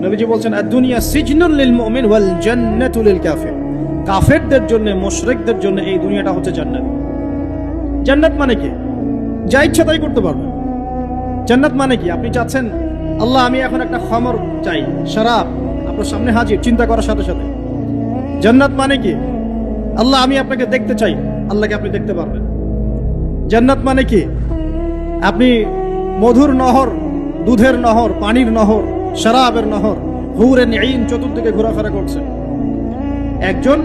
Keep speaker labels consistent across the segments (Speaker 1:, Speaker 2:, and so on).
Speaker 1: নবীজি বলছেন আদ-দুনিয়া সিজনুল লিল মুমিন ওয়াল জান্নাতু লিল কাফির। কাফেরদের জন্য, মুশরিকদের জন্য এই দুনিয়াটা হচ্ছে জান্নাত। জান্নাত মানে কি? যা ইচ্ছা তাই করতে পারবেন। জান্নাত মানে কি? আপনি চাচ্ছেন আল্লাহ আমি এখন একটা খামর চাই, শরাব আপনার সামনে হাজির, চিন্তা করার সাথে সাথে। জান্নাত মানে কি? আল্লাহ আমি আপনাকে দেখতে চাই, আল্লাহকে আপনি দেখতে পারবেন। জান্নাত মানে কি? আপনি মধুর নহর, দুধের নহর, পানির নহর, শরাবের নহর, হুরেন ঈন চতুর্দিকে ঘোরাফেরা করছে। একজন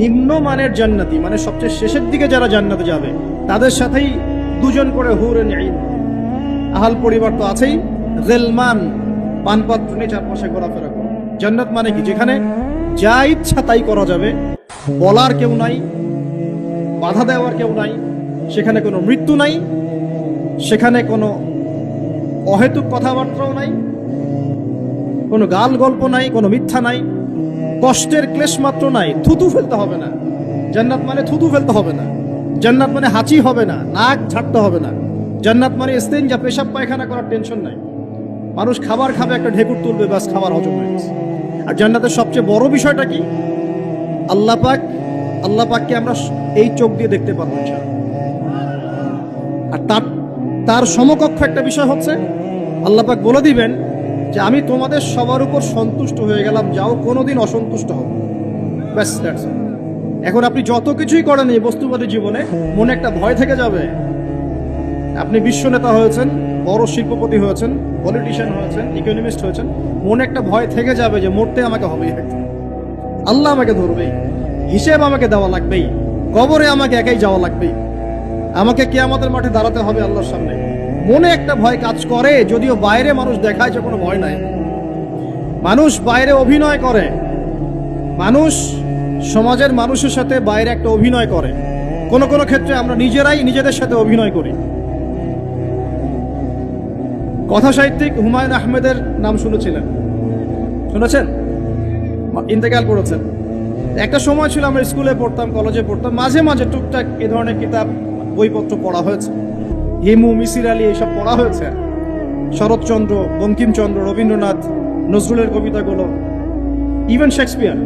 Speaker 1: নিম্নমানের জান্নাতি, মানে সবচেয়ে শেষের দিকে যারা জান্নাতে যাবে, তাদের সাথেই দুজন করে হুরেন ঈন, আহাল পরিবার তো আছেই, গিলমান পানপাত্র নিয়ে চারপাশে ঘোরাফেরা করে। জান্নাত মানে কি? যেখানে যা ইচ্ছা তাই করা যাবে, বলার কেউ নাই, বাধা দেওয়ার কেউ নাই, সেখানে কোনো মৃত্যু নাই, সেখানে কোনো অহেতুক কথাবার্তাও নাই, কোনো গাল গল্প নাই, কোনো মিথ্যা নাই, কষ্টের ক্লেশ মাত্র নাই, থুতু ফেলতে হবে না। জান্নাত মানে থুতু ফেলতে হবে না। জান্নাত মানে হাঁচি হবে না, নাক ঝাড়তে হবে না। জান্নাত মানে ইস্তেঞ্জা, পেশাব পায়খানা করার টেনশন নাই। মানুষ খাবার খাবে, একটা ঢেকুর তুলবে, ব্যাস খাবার হজম হয়ে গেছে। আর জান্নাতের সবচেয়ে বড় বিষয়টা কি? আল্লাহ পাককে আমরা এই চোখ দিয়ে দেখতে পারবো। আর তার সমকক্ষ একটা বিষয় হচ্ছে আল্লাহ পাক বলে দিবেন যে আমি তোমাদের সবার উপর সন্তুষ্ট হয়ে গেলাম, যাও কোনোদিন অসন্তুষ্ট হবে। ব্যাস, দ্যাটস অল। এখন আপনি যত কিছুই করেন এই বস্তুবাদী জীবনে, মনে একটা ভয় থেকে যাবে। আপনি বিশ্ব নেতা হয়েছেন, বড় শিল্পপতি হয়েছেন, পলিটিশিয়ান হয়েছেন, ইকোনমিস্ট হয়েছেন, মনে একটা ভয় থেকে যাবে যে মরতে আমাকে হবেই, আল্লাহ আমাকে ধরবেই, হিসেব আমাকে দেওয়া লাগবেই, কবরে আমাকে একাই যাওয়া লাগবেই, আমাকে কিয়ামতের মাঠে দাঁড়াতে হবে আল্লাহর সামনে। মনে একটা ভয় কাজ করে, যদিও বাইরে মানুষ দেখায় যে কোনো ভয় নাই। মানুষ বাইরে অভিনয় করে, মানুষ সমাজের মানুষের সাথে বাইরে একটা অভিনয় করে। কোনো কোনো ক্ষেত্রে আমরা নিজেরাই নিজেদের সাথে অভিনয় করি। কথা সাহিত্যিক হুমায়ুন আহমেদের নাম শুনেছেন? ইন্তেকাল করেছেন। একটা সময় ছিল আমরা স্কুলে পড়তাম, কলেজে পড়তাম, মাঝে মাঝে টুকটাক এ ধরনের কিতাব বইপত্র পড়া হয়েছে। হিমু, মিসির আলী এইসব পড়া হয়েছে। শরৎচন্দ্র, বঙ্কিমচন্দ্র, রবীন্দ্রনাথ, নজরুলের কবিতাগুলো, ইভেন শেক্সপিয়ার,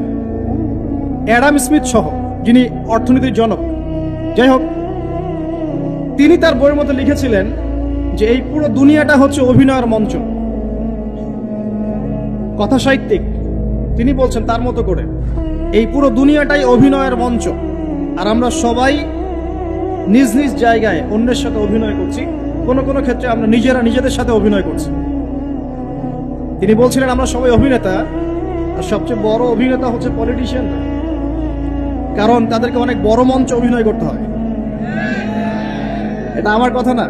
Speaker 1: অ্যাডাম স্মিথ সহ, যিনি অর্থনীতির জনক। যাই হোক, তিনি তার বইয়ের মধ্যে লিখেছিলেন যে এই পুরো দুনিয়াটা হচ্ছে অভিনয়ের মঞ্চ। কথা সাহিত্যিক তিনি বলছেন তার মতো করে এই পুরো দুনিয়াটাই অভিনয়ের মঞ্চ, আর আমরা সবাই নিজ নিজ জায়গায় অন্যের সাথে অভিনয় করছি। কোনো কোনো ক্ষেত্রে আমরা নিজেরা নিজেদের সাথে অভিনয় করছি। তিনি বলছিলেন আমরা সবাই অভিনেতা, আর সবচেয়ে বড় অভিনেতা হচ্ছে পলিটিশিয়ান, কারণ তাদেরকে অনেক বড় মঞ্চে অভিনয় করতে হয়। এটা আমার কথা না,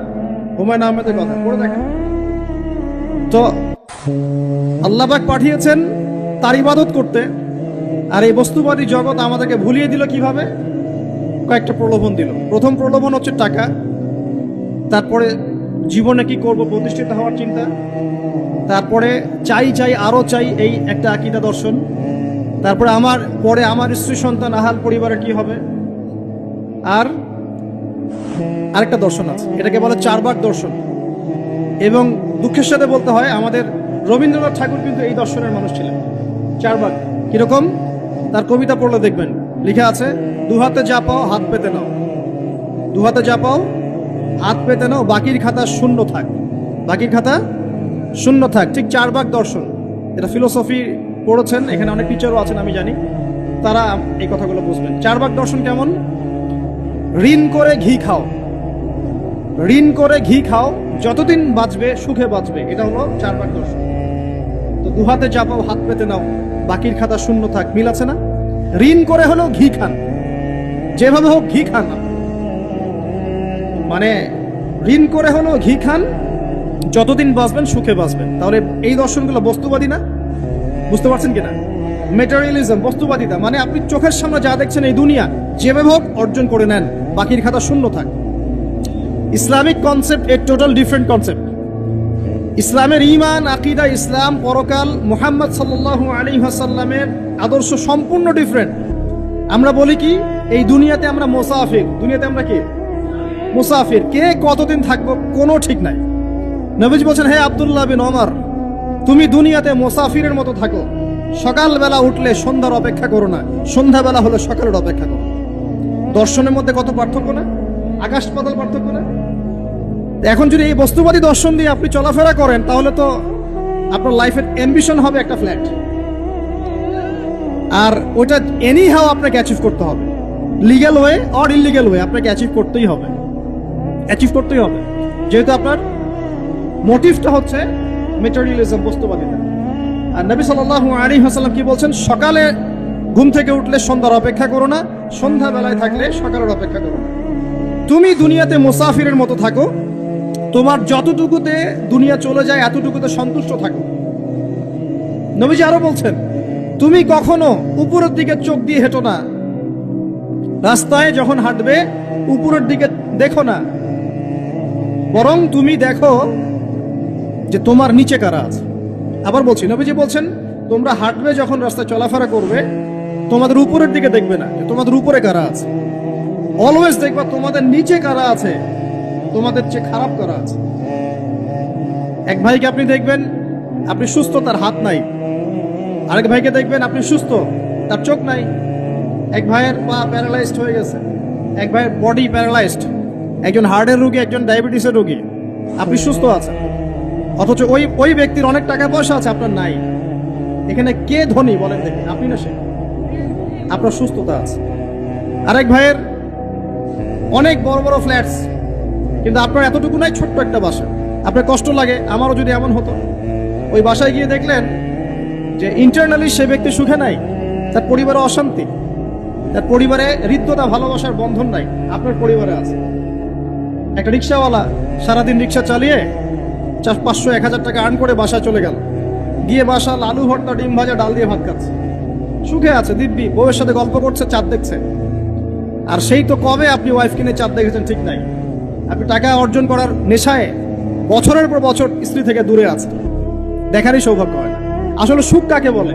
Speaker 1: হুমায়ুন আহমেদের কথা, পড়ে দেখেন তো। আল্লাহ পাক পাঠিয়েছেন তার ইবাদত করতে, আর এই বস্তুবাদী জগৎ আমাদেরকে ভুলিয়ে দিল কিভাবে? কয়েকটা প্রলোভন দিল। প্রথম প্রলোভন হচ্ছে টাকা, তারপরে জীবনে কি করব, প্রতিষ্ঠিত হওয়ার চিন্তা, তারপরে চাই আরো চাই, এই একটা আকীদা দর্শন, তারপরে আমার স্ত্রী সন্তান আহাল পরিবারের কি হবে, আর আরেকটা দর্শন আছে, এটাকে বলে চারবাক দর্শন। এবং দুঃখের সাথে বলতে হয় আমাদের রবীন্দ্রনাথ ঠাকুর কিন্তু এই দর্শনের মানুষ ছিলেন। চারবাক কিরকম? তার কবিতা পড়লে দেখবেন লেখা আছে, দুহাতে যা পাও হাত পেতে নাও, দুহাতে যা পাও হাত পেতে নাও, বাকির খাতা শূন্য থাক, বাকির খাতা শূন্য থাক। ঠিক চারবাক দর্শন। এটা ফিলোসফি পড়েছেন, এখানে অনেক টিচারও আছেন আমি জানি, তারা এই কথাগুলো বুঝবেন। চারবাক দর্শন কেমন? ঋণ করে ঘি খাও, ঋণ করে ঘি খাও, যতদিন বাঁচবে সুখে বাঁচবে, এটা হলো চারবাক দর্শন। তো দুহাতে যা পাও হাত পেতে নাও, বাকির খাতা শূন্য থাক, মিল আছে না? ঋণ করে হলো ঘি খান, যেভাবে হোক ঘি খান, মানে ঋণ করে হলো ঘি খান, যতদিন বাঁচবেন সুখে বাঁচবেন। তাহলে এই দর্শনগুলো বস্তুবাদী না? বুঝতে পারছেন কিনা? মেটেরিয়ালিজম, বস্তুবাদিতা, মানে আপনি চোখের সামনে যা দেখছেন এই দুনিয়া, যেভাবে হোক অর্জন করে নেন, বাকির খাতা শূন্য থাক। ইসলামিক কনসেপ্ট এ টোটাল ডিফারেন্ট কনসেপ্ট। ইসলামের ঈমান, আকীদা, ইসলাম, পরকাল, মুহাম্মদ সাল্লাল্লাহু আলাইহি ওয়াসাল্লামের আদর্শ সম্পূর্ণ ডিফারেন্ট। আমরা বলি কি, এই দুনিয়াতে আমরা মুসাফির, দুনিয়াতে আমরা কি মুসাফির, কে কতদিন থাকবো কোনো ঠিক নাই। নবীজি বলছেন, হে আব্দুল্লাহ বিন ওমর, তুমি দুনিয়াতে মুসাফিরের মতো থাকো, সকালবেলা উঠলে সন্ধ্যার অপেক্ষা করো না, সন্ধ্যাবেলা হলে সকালের অপেক্ষা করো। দর্শনের মধ্যে কত পার্থক্য না, আকাশ পাতাল পার্থক্য না। এখন যদি এই বস্তুবাদী দর্শন দিয়ে আপনি চলাফেরা করেন, তাহলে তো আপনার লাইফের অ্যাম্বিশন হবে একটা ফ্ল্যাট, আর ওইটা এনি হাও আপনাকে অ্যাচিভ করতে হবে, legal way or illegal way আপনাকে অ্যাচিভ করতেই হবে, যেহেতু আপনার মোটিভটা হচ্ছে মেটেরিয়ালিজম, বস্তুবাদিতা। আর নবী সাল্লাল্লাহু আলাইহি ওয়াসাল্লাম কি বলছেন? সকালে ঘুম থেকে উঠলে সন্ধ্যার অপেক্ষা করো না, সন্ধ্যাবেলায় থাকলে সকালের অপেক্ষা করো না। তুমি দুনিয়াতে মুসাফিরের মতো থাকো, তোমার যতটুকুতে দুনিয়া চলে যায় এতটুকুতে সন্তুষ্ট থাকো। নবীজি আরো বলছেন, তুমি কখনো উপরের দিকে চোখ দিয়ে হেঁটো না, রাস্তায় যখন হাঁটবে উপরের দিকে দেখো না, বরং তুমি দেখো যে তোমার নিচে কারা আছে। আবার বলছি, নবীজি বলছেন, তোমরা হাঁটবে যখন রাস্তায় চলাফেরা করবে, তোমাদের উপরের দিকে দেখবে না যে তোমাদের উপরে কারা আছে, অলওয়েজ দেখবা তোমাদের নিচে কারা আছে, তোমাদের চেয়ে খারাপ কারা আছে। এক ভাইকে আপনি দেখবেন আপনি সুস্থ, তার হাত নাই। আরেক ভাইকে দেখবেন আপনি সুস্থ, তার চোখ নাই। এক ভাইয়ের পা প্যারালাইজড হয়ে গেছে, এক ভাইয়ের বডি প্যারালাইজড, একজন হার্টের রোগী, একজন ডায়াবেটিসের রোগী। আপনি সুস্থ আছেন, অথচ ওই ব্যক্তির অনেক টাকা পয়সা আছে, আপনার নাই। এখানে কে ধনী বলেন দেখেন, আপনি না সে? আপনার সুস্থতা আছে। আরেক ভাইয়ের অনেক বড় বড় ফ্ল্যাটস, কিন্তু আপনার এতটুকু নাই, ছোট্ট একটা বাসা। আপনার কষ্ট লাগে, আমারও যদি এমন হতো। ওই বাসায় গিয়ে দেখলেন যে ইন্টারনালি সে ব্যক্তি সুখে নাই, তার পরিবারে অশান্তি, তার পরিবারে হৃদ্যতা ভালোবাসার বন্ধন নাই, আপনার পরিবারে আছে। একটা রিক্সাওয়ালা সারাদিন রিক্সা চালিয়ে 500-1000 টাকা আর্ন করে বাসায় চলে গেল, গিয়ে বাসা আলু ভর্তা, ডিম ভাজা, ডাল দিয়ে ভাত খাচ্ছে, সুখে আছে দিব্যি, বউয়ের সাথে গল্প করছে, চাঁদ দেখছে। আর সেই তো কবে আপনি ওয়াইফ কিনে চাঁদ দেখেছেন ঠিক নাই। আপনি টাকা অর্জন করার নেশায় বছরের পর বছর স্ত্রী থেকে দূরে আছে, দেখারই সৌভাগ্য হয় না। আসলে সুখ কাকে বলে?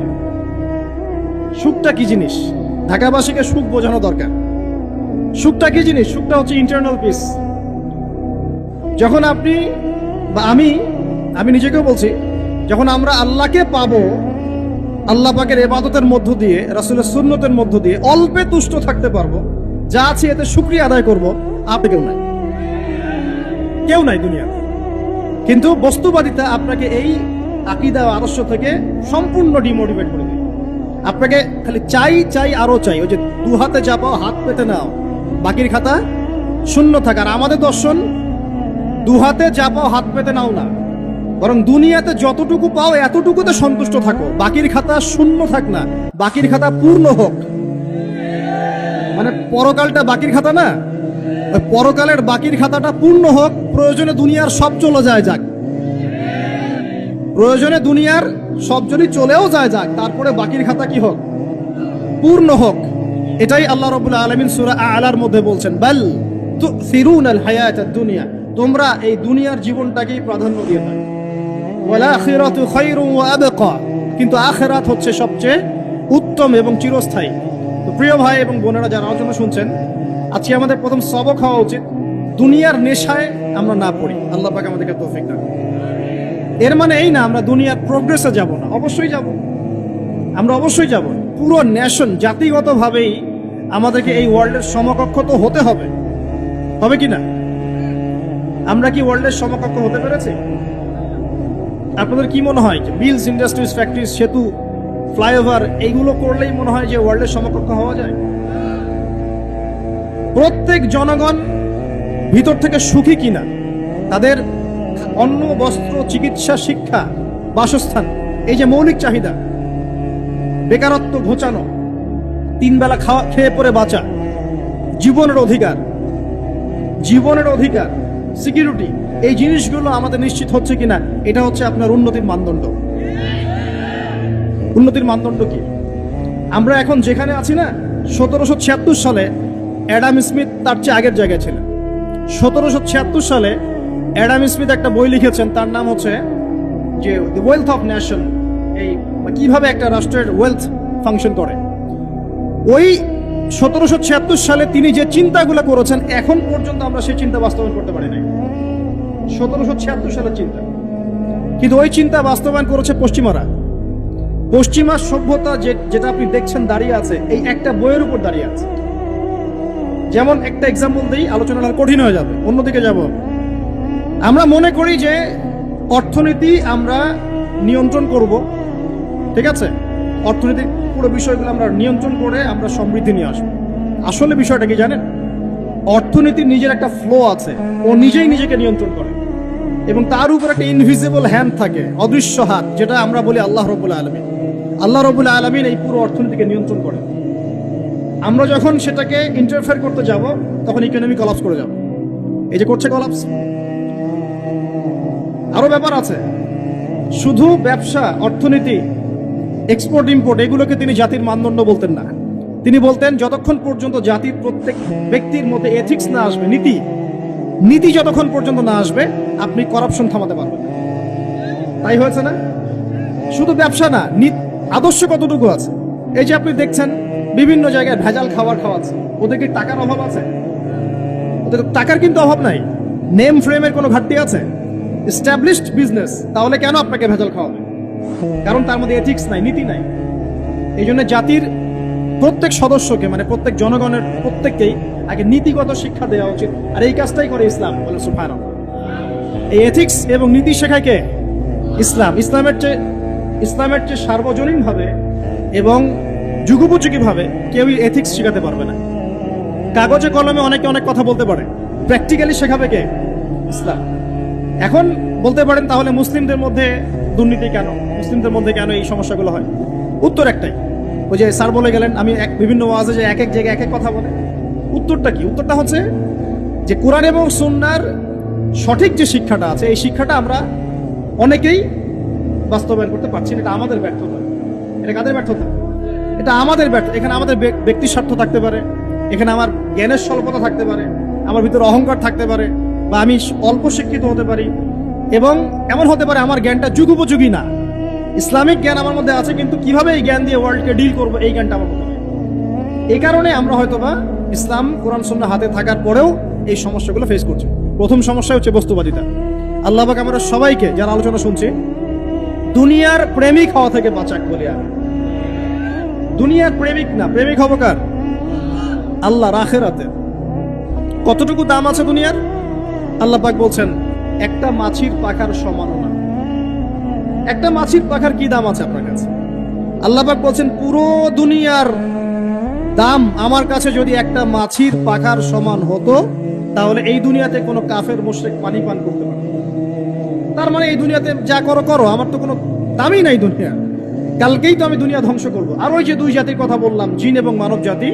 Speaker 1: সুখটা কি জিনিস? ঢাকাবাসীকে সুখ বোঝানো দরকার। সুখটা কি জিনিস? সুখটা হচ্ছে ইন্টারনাল পিস। যখন আপনি বা আমি নিজেকেও বলছি, যখন আমরা আল্লাহকে পাবো, আল্লাহ পাকের ইবাদতের মধ্য দিয়ে, রাসূলের সুন্নতের মধ্য দিয়ে অল্পে তুষ্ট থাকতে পারবো, যা আছে এতে শুকরিয়া আদায় করবো, আপনি কেউ নাই দুনিয়াতে। কিন্তু বস্তুবাদিতা আপনাকে এই আকীদা ও আদর্শ থেকে সম্পূর্ণ ডিমোটিভেট করে দেবে। আপনাকে খালি চাই আরো চাই, ওই যে দু হাতে চাপাও হাত পেতে নাও, বাকির খাতা শূন্য থাক। আর আমাদের দর্শন, দু হাতে চাপাও হাত পেতে নাও না, বরং দুনিয়াতে যতটুকু পাও এতটুকুতে সন্তুষ্ট থাকো, বাকির খাতা শূন্য থাক না, বাকির খাতা পূর্ণ হোক। মানে পরকালটা বাকির খাতা না, ওই পরকালের বাকির খাতাটা পূর্ণ হোক। প্রয়োজনে দুনিয়ার সব চলে যায় যাক, প্রয়োজনে দুনিয়ার সব যদি চলেও যায় যাক, তারপরে বাকির খাতা কি হোক? পূর্ণ হোক। এটাই আল্লাহ রাব্বুল আলামিন সূরা আ'লার মধ্যে বলছেন, বাল তুসিরুনাল হায়াতাদ দুনিয়া, তোমরা এই দুনিয়ার জীবনটাকেই প্রাধান্য দিয়ে থাকো। ওয়াল আখিরাতু খায়রুন ওয়া আবকা, কিন্তু আখিরাত হচ্ছে সবচেয়ে উত্তম এবং চিরস্থায়ী। তো প্রিয় ভাই এবং বোনেরা যারা আলোচনা শুনছেন, আজকে আমাদের প্রথম সবক হওয়া উচিত দুনিয়ার নেশায় আমরা না পড়ি। আল্লাহ পাক আমাদেরকে তৌফিক দান। এর মানে এই না আমরা দুনিয়ার প্রোগ্রেসে যাব না, অবশ্যই যাব, আমরা অবশ্যই যাব। পুরো নেশন, জাতিগতভাবেই আমাদেরকে এই ওয়ার্ল্ডের সমকক্ষ তো হতে হবে, হবে কি না? আমরা কি ওয়ার্ল্ডের সমকক্ষ হতে পেরেছি? আপনাদের কি মনে হয় মিলস, ইন্ডাস্ট্রিজ, ফ্যাক্টরিজ, সেতু, ফ্লাইওভার এইগুলো করলেই মনে হয় যে ওয়ার্ল্ডের সমকক্ষ হওয়া যায়? প্রত্যেক জনগণ ভিতর থেকে সুখী কিনা, তাদের অন্ন, বস্ত্র, চিকিৎসা, শিক্ষা, বাসস্থান, এই যে মৌলিক চাহিদা, বেকারত্ব ঘোচানো, 3 বেলা খেয়ে পরে বাঁচা, জীবনের অধিকার, সিকিউরিটি, এই জিনিসগুলো আমাদের নিশ্চিত হচ্ছে কিনা, এটা হচ্ছে আপনার উন্নতির মানদণ্ড। উন্নতির মানদণ্ড কি? আমরা এখন যেখানে আছি না, 1776 সালে অ্যাডাম স্মিথ তার চেয়ে আগের জায়গায় ছিলেন। 1776 সালে অ্যাডাম স্মিথ একটা বই লিখেছেন, তার নাম হচ্ছে যে দ্য ওয়েলথ অফ নেশন, এই কিভাবে একটা রাষ্ট্রের ওয়েলথ ফাংশন করে। ওই 1776 সালে তিনি যে চিন্তাগুলো করেছেন, এখন পর্যন্ত আমরা সেই চিন্তা বাস্তবায়ন করতে পারি নাই। 1776 সালের চিন্তা, কিন্তু ওই চিন্তা বাস্তবায়ন করেছে পশ্চিমারা। পশ্চিমা সভ্যতা যেটা আপনি দেখছেন দাঁড়িয়ে আছে এই একটা বইয়ের উপর দাঁড়িয়ে আছে। যেমন একটা এক্সাম্পল দিই, আলোচনাটা কঠিন হয়ে যাবে, অন্যদিকে যাব। আমরা মনে করি যে অর্থনীতি আমরা নিয়ন্ত্রণ করব, ঠিক আছে, অর্থনীতির পুরো বিষয়গুলো আমরা নিয়ন্ত্রণ করে আমরা সমৃদ্ধি নিয়ে আসবো। আসলে বিষয়টা কি জানেন? অর্থনীতির নিজের একটা ফ্লো আছে, ও নিজেই নিজেকে নিয়ন্ত্রণ করে এবং তার উপর একটা ইনভিজিবল হ্যান্ড থাকে, অদৃশ্য হাত, যেটা আমরা বলি আল্লাহ রাব্বুল আলামিন। আল্লাহ রাব্বুল আলামিন এই পুরো অর্থনীতিকে নিয়ন্ত্রণ করে। আমরা যখন সেটাকে ইন্টারফেয়ার করতে যাব তখন ইকোনমি কলাপস করে যাব। এই যে করছে কলাপস। আরো ব্যাপার আছে, শুধু ব্যবসা, অর্থনীতি, এক্সপোর্ট ইম্পোর্ট এগুলোকে তিনি জাতির মানদণ্ড বলতেন না। তিনি বলতেন যতক্ষণ পর্যন্ত জাতির প্রত্যেক ব্যক্তির মধ্যে এথিক্স না আসবে, নীতি যতক্ষণ পর্যন্ত না আসবে আপনি করাপশন থামাতে পারবেন না। তাই হয়েছে না? শুধু ব্যবসা না, আদর্শ কতটুকু আছে? এই যে আপনি দেখছেন বিভিন্ন জায়গায় ভেজাল খাবার খাওয়াচ্ছে, ওদের কি টাকার অভাব আছে? ওদের টাকার কিন্তু অভাব নাই। নেম ফ্রেমের কোনো ঘাটতি আছে? এস্টাবলিশড বিজনেস, তাহলে কেন আপনাকে ভেজাল খাওয়াবে? কারণ তার মধ্যে এথিক্স নাই, নীতি নাই। এই জন্য জাতির প্রত্যেক সদস্যকে, মানে প্রত্যেক জনগণের প্রত্যেককেই আগে নীতিগত শিক্ষা দেওয়া উচিত। আর এই কাজটাই করে ইসলাম। বলে সুবহানাল্লাহ। এই এথিক্স এবং নীতি শেখায় কে? ইসলাম। ইসলামের চেয়ে সার্বজনীনভাবে এবং যুগোপযোগীভাবে কেউই এথিক্স শেখাতে পারবে না। কাগজে কলমে অনেকে অনেক কথা বলতে পারে, প্র্যাকটিক্যালি শেখাবে কে? ইসলাম। এখন বলতে পারেন তাহলে মুসলিমদের মধ্যে দুর্নীতি কেন, মুসলিমদের মধ্যে কেন এই সমস্যাগুলো হয়? উত্তর একটাই, ওই যে স্যার বলে গেলেন, আমি বিভিন্ন ওয়াজে যে এক এক জায়গায় এক এক কথা বলে। উত্তরটা কি? উত্তরটা হচ্ছে যে কোরআন এবং সুন্নাহর সঠিক যে শিক্ষাটা আছে, এই শিক্ষাটা আমরা অনেকেই বাস্তবায়ন করতে পারছি না। এটা আমাদের ব্যর্থতা। এটা কাদের ব্যর্থতা? এটা আমাদের ব্যর্থ। এখানে আমাদের ব্যক্তির স্বার্থ থাকতে পারে, এখানে আমার জ্ঞানের স্বল্পতা থাকতে পারে, আমার ভিতরে অহংকার থাকতে পারে, বা আমি অল্প শিক্ষিত হতে পারি, এবং এমন হতে পারে আমার জ্ঞানটা যুগোপযোগী না। ইসলামিক জ্ঞান আমার মধ্যে আছে, কিন্তু কিভাবে এই জ্ঞান দিয়ে ওয়ার্ল্ডকে ডিল করবো এই জ্ঞানটা আমার মধ্যে নেই। এই কারণে আমরা হয়তোবা ইসলাম কোরআন সুন্নাহ হাতে থাকার পরেও এই সমস্যাগুলো ফেস করছি। প্রথম সমস্যা হচ্ছে বস্তুবাদিতা। আল্লাহ পাক আমরা সবাইকে, যারা আলোচনা শুনছি, দুনিয়ার প্রেমিক হওয়া থেকে বাঁচাক বলি আমি। দুনিয়ার প্রেমিক না, প্রেমিক হব কার? আল্লাহর, আখিরাতের। কতটুকু দাম আছে দুনিয়ার? আল্লাহ পাক বলছেন একটা মাছির পাখার সমানও না। একটা মাছির পাখার কি দাম আছে আপনার কাছে? আল্লাহ পাক বলছেন পুরো দুনিয়ার দাম আমার কাছে যদি একটা মাছির পাখার সমান হতো, তাহলে এই দুনিয়াতে কোনো কাফের মুশরিক পানি পান করতে পারত। তার মানে এই দুনিয়াতে যা করো করো, আমার তো কোনো দামই নাই দুনিয়া। কালকেই তো আমি দুনিয়া ধ্বংস করব। আর ওই যে দুই জাতির কথা বললাম, জিন এবং মানব জাতি,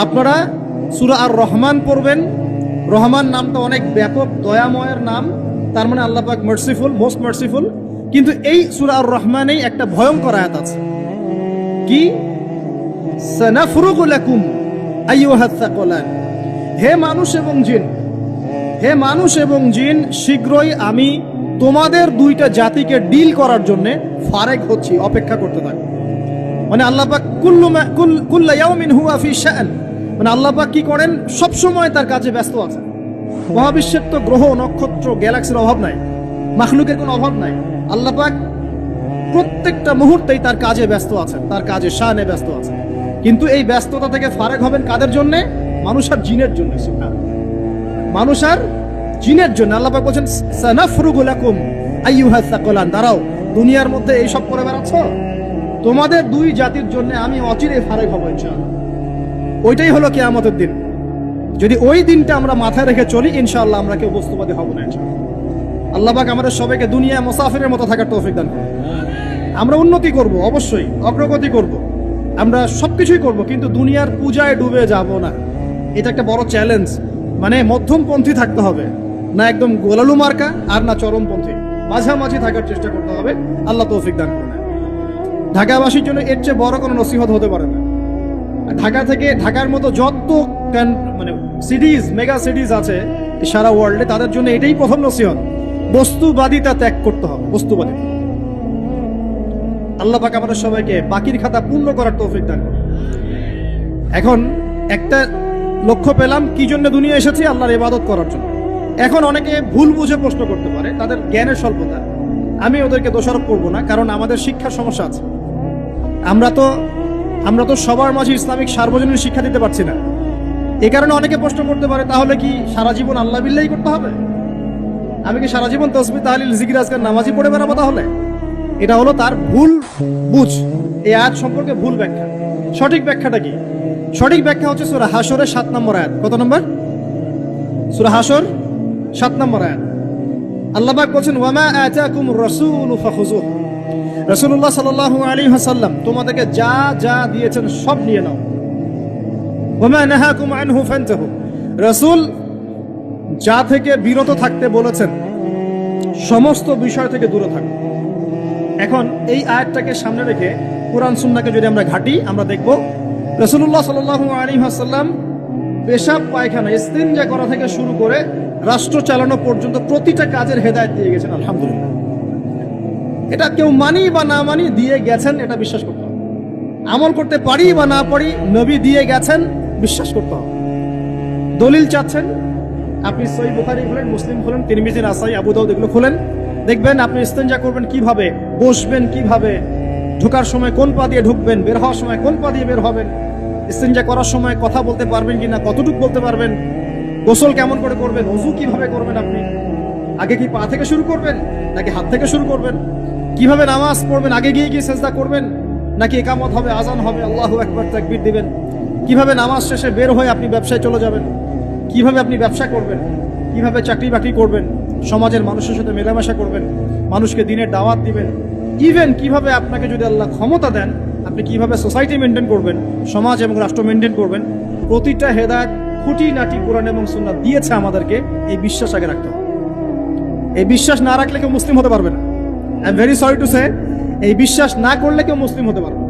Speaker 1: আপনারা সূরা আর রহমান পড়বেন। রহমান নামটা অনেক ব্যাপক, দয়াময়ের নাম। তার মানে আল্লাহ পাক মার্সিফুল, মোস্ট মার্সিফুল। কিন্তু এই সূরা আর রহমানেই একটা ভয়ঙ্কর আয়াত আছে, কি? সানাফরুগু লাকুম আইয়ুহাস সাকলান। হে মানুষ এবং জিন, হে মানুষ এবং জিন, শীঘ্রই আমি তোমাদের দুইটা জাতিকে ডিল করার জন্য ফারেক হচ্ছি, অপেক্ষা করতে থাকো। মানে আল্লাহ পাক কুল্লা ইয়াউমিন হুয়া ফি শাআন, মানে আল্লাহ পাক কি করেন? সব সময় তার কাজে ব্যস্ত আছে। মহাবিশ্বের তো গ্রহ, নক্ষত্র, গ্যালাক্সির অভাব নাই, মাখলুকের কোনো অভাব নাই। আল্লাহ পাক প্রত্যেকটা মুহূর্তেই তার কাজে ব্যস্ত আছেন, তার কাজে শানে ব্যস্ত আছেন। কিন্তু এই ব্যস্ততা থেকে ফারেক হবেন কাদের জন্য? মানুষ আর জিনের জন্য। মানুষ আর জিনের জন্য আল্লাহ পাক বলেন সানাফরুগু লাকুম আইয়ুহাস সাকলান। দাঁড়াও, দুনিয়ার মধ্যে এই সব করে বেড়াচ্ছ, তোমাদের দুই জাতির জন্য আমি অচিরে ফারেক হব ইনশাআল্লাহ। ওইটাই হলো কিয়ামতের দিন। যদি ওই দিনটা আমরা মাথায় রেখে চলি, ইনশাআল্লাহ আমরা কেউ বস্তুবাদী হব না ইনশাআল্লাহ। আল্লাহ পাক আমাদের সবাইকে দুনিয়া মুসাফিরের মতো থাকার তৌফিক দান করুন। আমরা উন্নতি করব, অবশ্যই অগ্রগতি করব, আমরা সবকিছুই করব, কিন্তু দুনিয়ার পূজায় ডুবে যাব না। এটা একটা বড় চ্যালেঞ্জ। মানে মধ্যমপন্থী থাকতে হবে, না একদম গোলালু মার্কা আর না চরমপন্থী, মাঝামাঝি থাকার চেষ্টা করতে হবে। আল্লাহ তৌফিক দান করুন। ঢাকাবাসীর জন্য এর চেয়ে বড় কোনো নসিহত হতে পারে না। ঢাকা থেকে, ঢাকার মতো যত মানে সিটিজ, মেগা সিটিজ আছে সারা ওয়ার্ল্ডে, তাদের জন্য এটাই প্রথম নসিহত, বস্তুবাদিতা ত্যাগ করতে হবে। বস্তুবাদিতা। আল্লাহ পাক আমাদের সবাইকে বাকির খাতা পূর্ণ করার তৌফিক দান করুন। এখন একটা লক্ষ্য পেলাম, কি জন্য দুনিয়া এসেছি? আল্লাহর ইবাদত করার জন্য। এখন অনেকে ভুল বুঝে প্রশ্ন করতে পারে, তাদের জ্ঞানের স্বল্পতা, আমি ওদেরকে দোষারোপ করবো না, কারণ আমাদের শিক্ষার সমস্যা আছে। আমরা তো সবার মাঝে ইসলামিক সার্বজনীন শিক্ষা দিতে পারছি না। এ কারণে অনেকে প্রশ্ন করতে পারে, তাহলে কি সারা জীবন আল্লাহ বিল্লাহি করতে হবে? আমি কি সারা জীবন তাসবিহ তাহলিল জিকির আজকার নামাজি পড়ে বেড়াবো? তাহলে এটা হলো তার ভুল বুঝ। এই আয়াত সম্পর্কে ভুল ব্যাখ্যা। সঠিক ব্যাখ্যাটা কি? সঠিক ব্যাখ্যা হচ্ছে সূরা হাশরের 7 নম্বর আয়াত। কত নম্বর? সূরা হাশর 7 নম্বর আয়াত। আল্লাহ পাক বলেন, ওয়ামা আতাকুমুর রাসূলু ফাখুযুহু। রাসূলুল্লাহ সাল্লাল্লাহু আলাইহি ওয়াসাল্লাম তোমাদেরকে যা যা দিয়েছেন সব নিয়ে নাও। ওয়ামা নাহাকুম আনহু ফান্তাহু। রাসূল যা থেকে বিরত থাকতে বলেছেন সমস্ত বিষয় থেকে দূরে থাকো। এখন এই আয়াতটাকে সামনে রেখে কুরআন সুন্নাহকে যদি আমরা ঘাঁটি, আমরা দেখব রাসূলুল্লাহ সাল্লাল্লাহু আলাইহি ওয়াসাল্লাম পেশাব পায়খানা ইস্তিনজা করা থেকে শুরু করে রাষ্ট্র চালানো পর্যন্ত প্রতিটা কাজের হেদায়েত দিয়ে গেছেন। আলহামদুলিল্লাহ। এটা কেউ মানি বা না মানি দিয়ে গেছেন, এটা বিশ্বাস করতে হবে। আমল করতে পারি বা না পারি, নবী দিয়ে গেছেন, বিশ্বাস করতে হবে। দলিল চাচ্ছেন, আপনি সহিহ বুখারী খুলেন, মুসলিম খুলেন, তিরমিজি, নাসাই, আবু দাউদ এগুলো খুলেন, দেখবেন আপনি ইস্তেঞ্জা করবেন কিভাবে, বসবেন কিভাবে, ঢোকার সময় কোন পা দিয়ে ঢুকবেন, বের হওয়ার সময় কোন পা দিয়ে বের হবেন, ইস্তেঞ্জা করার সময় কথা বলতে পারবেন কিনা, কতটুকু বলতে পারবেন, গোসল কেমন করে করবেন, ওযু কিভাবে করবেন, আপনি আগে কি পা থেকে শুরু করবেন নাকি হাত থেকে শুরু করবেন, কিভাবে নামাজ পড়বেন, আগে গিয়ে কি সেজদা করবেন নাকি ইকামত হবে, আজান হবে, আল্লাহু আকবার তাকবীর দিবেন, কিভাবে নামাজ শেষে বের হয়ে আপনি ব্যবসায় চলে যাবেন, কিভাবে আপনি ব্যবসা করবেন, কিভাবে চাকরি বাকরি করবেন, সমাজের মানুষের সাথে মেলামেশা করবেন, মানুষকে দিনের দাওয়াত দিবেন, ইভেন কিভাবে আপনাকে যদি আল্লাহ ক্ষমতা দেন আপনি কিভাবে সোসাইটি মেনটেন করবেন, সমাজ এবং রাষ্ট্র মেনটেন করবেন, প্রতিটা হেদায়েত খুঁটিনাটি কোরআন এবং সুন্নাহ দিয়েছে আমাদেরকে। এই বিশ্বাস আগে রাখতে হবে। এই বিশ্বাস না রাখলে কেউ মুসলিম হতে পারবে না। I am very sorry to say, এই বিশ্বাস না করলে কেউ মুসলিম হতে পারবে না।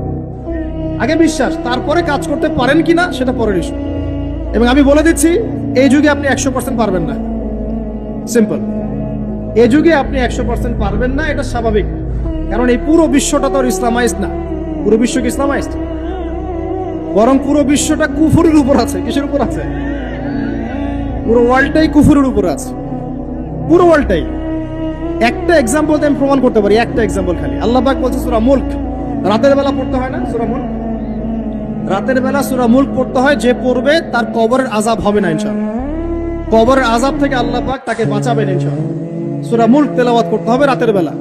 Speaker 1: আগে বিশ্বাস, তারপরে কাজ করতে পারেন কিনা সেটা পরের ইস্যু। এবং আমি বলে দিচ্ছি, এই যুগে আপনি 100% পারবেন না। সিম্পল, এই যুগে আপনি 100% পারবেন না, এটা স্বাভাবিক। কারণ এই পুরো বিশ্বটা তো ইসলামাইজড না। পুরো বিশ্ব কি ইসলামাইজড? বরং পুরো বিশ্বটা কুফরের উপর আছে। কিসের উপর আছে? পুরো ওয়ার্ল্ডটাই কুফরের উপর আছে। পুরো ওয়ার্ল্ডটাই। একটা এক্সাম্পল দিয়ে আমি প্রমাণ করতে পারি, একটা এক্সাম্পল খালি। আল্লাহ পাক বলছে সূরা মুলক, রাতের বেলা পড়তে হয় না সূরা মুলক? রাতের বেলা সূরা মুলক পড়তে হয়, যে পড়বে তার কবরের আযাব হবে না ইনশাআল্লাহ। কবরের আযাব থেকে আল্লাহ পাক তাকে বাঁচাবেন ইনশাআল্লাহ। সূরা মুলক তেলাওয়াত করতে হবে রাতের বেলা।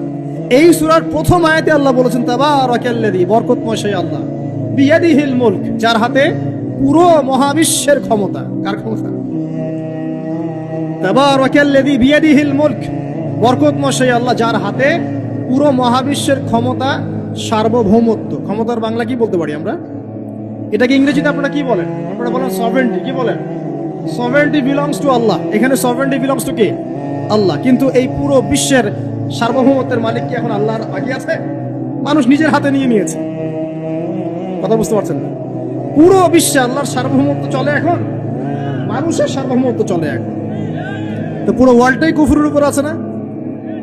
Speaker 1: এই সূরার প্রথম আয়াতে আল্লাহ বলেছেন, তাবারাকাল্লাযী, বরকতময় সেই আল্লাহ, বিয়াদিহিল মুলক, যার হাতে পুরো মহাবিশ্বের ক্ষমতা। কার ক্ষমতা? তাবারাকাল্লাযী বিয়াদিহিল মুলক, বরকতময় সেই আল্লাহ যার হাতে পুরো মহাবিশ্বের ক্ষমতা, সার্বভৌমত্ব। ক্ষমতার বাংলা কি বলতে পারি আমরা? এটাকে ইংরেজিতে আপনারা কি বলেন? আপনারা বলেন সভারেন্টি। কি বলেন? সভারেন্টি বিলংস টু আল্লাহ। এখানে সভারেন্টি বিলংস টু কে? আল্লাহ। কিন্তু এই পুরো বিশ্বের সার্বভৌমত্বের মালিক কি এখন আল্লাহর বাকি আছে? মানুষ নিজের হাতে নিয়ে নিয়েছে। কথা বুঝতে পারছেন না? পুরো বিশ্বে আল্লাহর সার্বভৌমত্ব চলে এখন, মানুষের সার্বভৌমত্ব চলে এখন। তো পুরো ওয়ার্ল্ডটাই কুফরের উপর আছে না?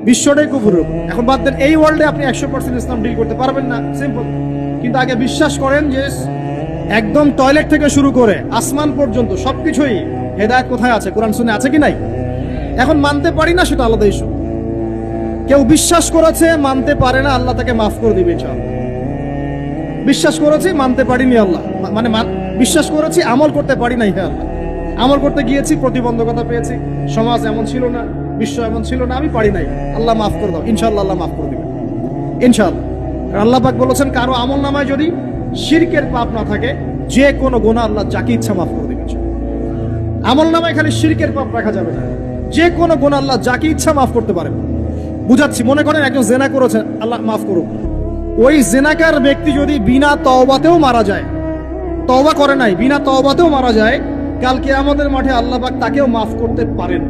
Speaker 1: বিশ্বটাই কুফরের উপর। এখন বাদ দেন, এই ওয়ার্ল্ডে আপনি 100% ইসলাম ডিল করতে পারবেন না, সিম্পল। কিন্তু আগে বিশ্বাস করেন যে একদম টয়লেট থেকে শুরু করে আসমান পর্যন্ত সবকিছুই হেদায়েত কোথায় আছে, কোরআন শুনে আছে কি নাই? এখন মানতে পারি না, সেটা আলাদা ইস্যু। কেউ বিশ্বাস করেছে, মানতে পারে না, আল্লাহ তাকে মাফ করে দিবে ইনশাআল্লাহ। বিশ্বাস করেছি, মানতে পারিনি, আল্লাহ মানে বিশ্বাস করেছি, আমল করতে পারি নাই, হে আল্লাহ আমল করতে গিয়েছি, প্রতিবন্ধকতা পেয়েছি, সমাজ এমন ছিল না, বিশ্ব এমন ছিল না, আমি পারি নাই, আল্লাহ মাফ করে দাও। ইনশাআল্লাহ আল্লাহ মাফ করে দিবেন ইনশাআল্লাহ। আল্লাহ পাক বলেছেন, কারো আমল নামায় যদি শিরকের পাপ না থাকে, যে কোনো গুনাহ আল্লাহ যাকে ইচ্ছা মাফ করে দিবেন। আমল নামায় খালি শিরকের পাপ রাখা যাবে না, যে কোনো গুনাহ আল্লাহ যাকে ইচ্ছা মাফ করতে পারেন। বুঝাচ্ছি, মনে করেন একজন জেনা করেছে, আল্লাহ মাফ করুক। ওই জেনাকার ব্যক্তি যদি বিনা তওবাতেও মারা যায়, তওবা করে নাই, বিনা তওবাতেও মারা যায়, কালকে আমাদের মাঠে আল্লাহ পাক তাকেও মাফ করতে পারেন।